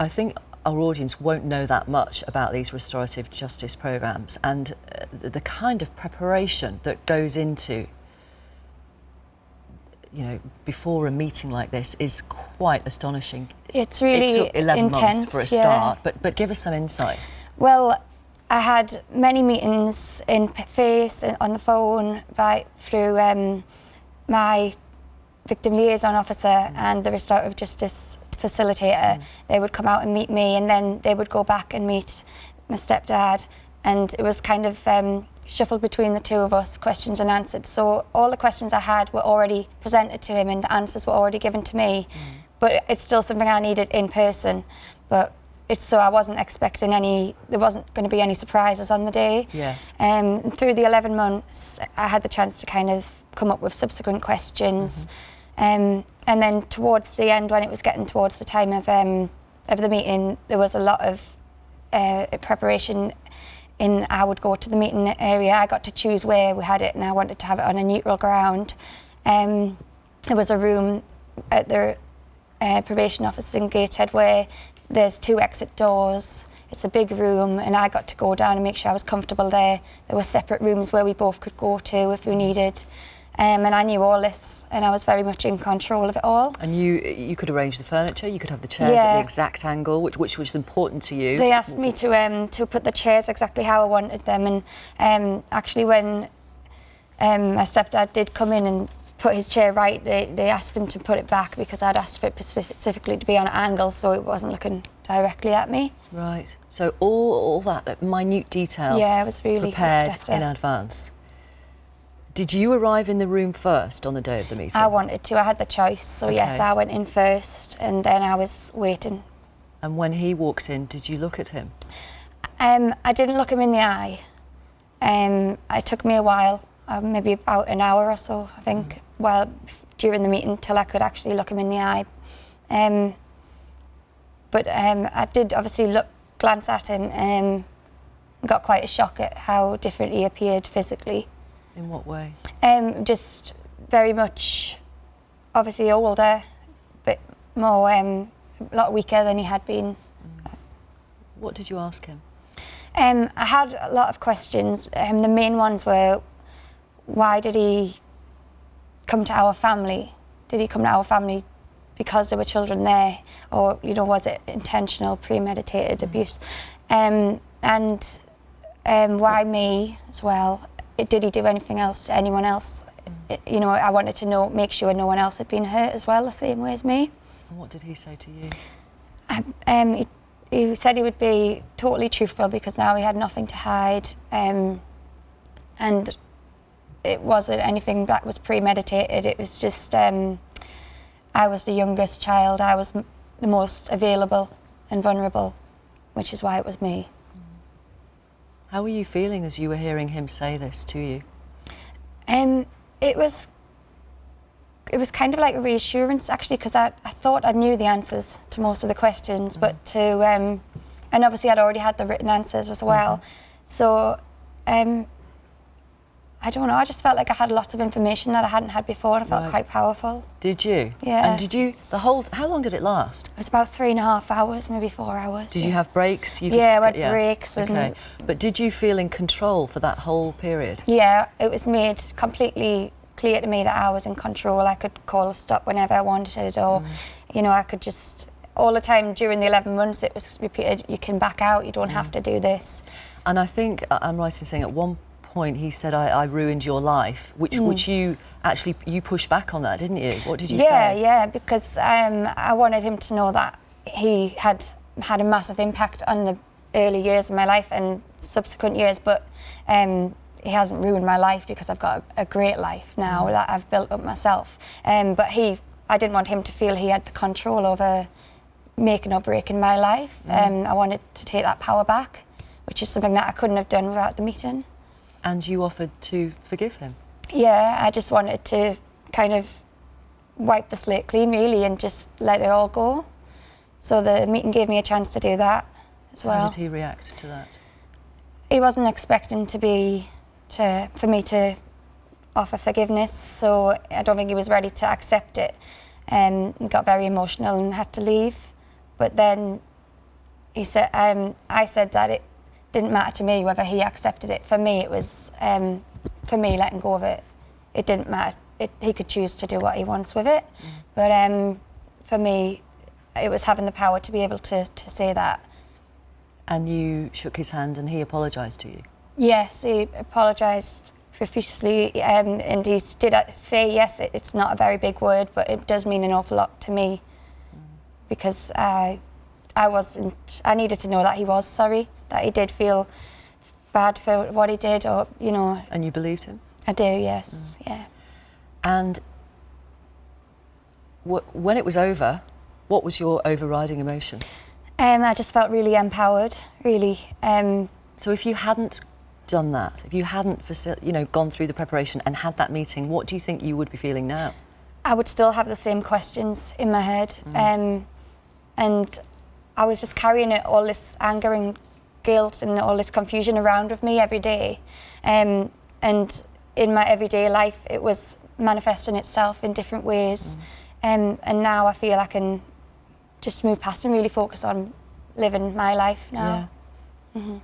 I think our audience won't know that much about these restorative justice programmes, and the kind of preparation that goes into, you know, before a meeting like this is quite astonishing. It's really it took 11 intense, months for a start, but give us some insight. Well, I had many meetings in face, on the phone, through my victim liaison officer and the restorative justice facilitator. They would come out and meet me, and then they would go back and meet my stepdad, and it was kind of shuffled between the two of us, questions and answers. So all the questions I had were already presented to him and the answers were already given to me. But it's still something I needed in person. But it's so I wasn't expecting there wasn't going to be any surprises on the day. Yes. Through the 11 months, I had the chance to kind of come up with subsequent questions. And then towards the end, when it was getting towards the time of the meeting, there was a lot of preparation. I would go to the meeting area. I got to choose where we had it, and I wanted to have it on a neutral ground. There was a room at the probation office in Gateshead where there's 2 exit doors. It's a big room, and I got to go down and make sure I was comfortable there. There were separate rooms where we both could go to if we needed. And I knew all this, and I was very much in control of it all. And you could arrange the furniture, you could have the chairs at the exact angle, which was important to you. They asked me to put the chairs exactly how I wanted them, and actually when my stepdad did come in and put his chair right, they asked him to put it back because I'd asked for it specifically to be on an angle so it wasn't looking directly at me. Right, so all that minute detail it was really prepared in advance. Did you arrive in the room first on the day of the meeting? I wanted to. I had the choice. So yes, I went in first and then I was waiting. And when he walked in, did you look at him? I didn't look him in the eye. It took me a while, maybe about an hour or so, I think, during the meeting till I could actually look him in the eye. But I did obviously glance at him and got quite a shock at how different he appeared physically. In what way? Just very much, obviously older, but more, a lot weaker than he had been. What did you ask him? I had a lot of questions. The main ones were, why did he come to our family? Did he come to our family because there were children there? Or, you know, was it intentional, premeditated abuse? And why me as well? Did he do anything else to anyone else? You know, I wanted to make sure no one else had been hurt as well, the same way as me. And what did he say to you? He said he would be totally truthful because now he had nothing to hide. And it wasn't anything that was premeditated. It was just, I was the youngest child. I was the most available and vulnerable, which is why it was me. How were you feeling as you were hearing him say this to you? It was kind of like a reassurance, actually, because I thought I knew the answers to most of the questions, but and obviously I'd already had the written answers as well. So I don't know, I just felt like I had lots of information that I hadn't had before, and I felt quite powerful. Did you? Yeah. And did you, how long did it last? It was about 3.5 hours, maybe 4 hours. Did you have breaks? I had breaks. Okay. But did you feel in control for that whole period? Yeah, it was made completely clear to me that I was in control. I could call a stop whenever I wanted, or, you know, I could just, all the time during the 11 months it was repeated, you can back out, you don't have to do this. And I think, I'm right in saying at one point he said, I ruined your life, which you actually, you pushed back on that, didn't you? What did you say? Yeah, because I wanted him to know that he had a massive impact on the early years of my life and subsequent years, but he hasn't ruined my life because I've got a great life now that I've built up myself. But I didn't want him to feel he had the control over making or breaking my life. I wanted to take that power back, which is something that I couldn't have done without the meeting. And you offered to forgive him? Yeah, I just wanted to kind of wipe the slate clean, really, and just let it all go. So the meeting gave me a chance to do that as well. How did he react to that? He wasn't expecting for me to offer forgiveness, so I don't think he was ready to accept it. He got very emotional and had to leave. But then he said, I said that it didn't matter to me whether he accepted it. For me, it was, for me, letting go of it, it didn't matter. He could choose to do what he wants with it. But for me, it was having the power to be able to say that. And you shook his hand and he apologised to you? Yes, he apologised profusely, and he did say, yes, it's not a very big word, but it does mean an awful lot to me, because I needed to know that he was sorry, that he did feel bad for what he did, or, you know. And you believed him? I do, yes, yeah. And when it was over, what was your overriding emotion? I just felt really empowered, really. So if you hadn't done that, if you hadn't gone through the preparation and had that meeting, what do you think you would be feeling now? I would still have the same questions in my head. And I was just carrying all this anger and guilt and all this confusion around with me every day. And in my everyday life, it was manifesting itself in different ways. And now I feel I can just move past and really focus on living my life now. Yeah.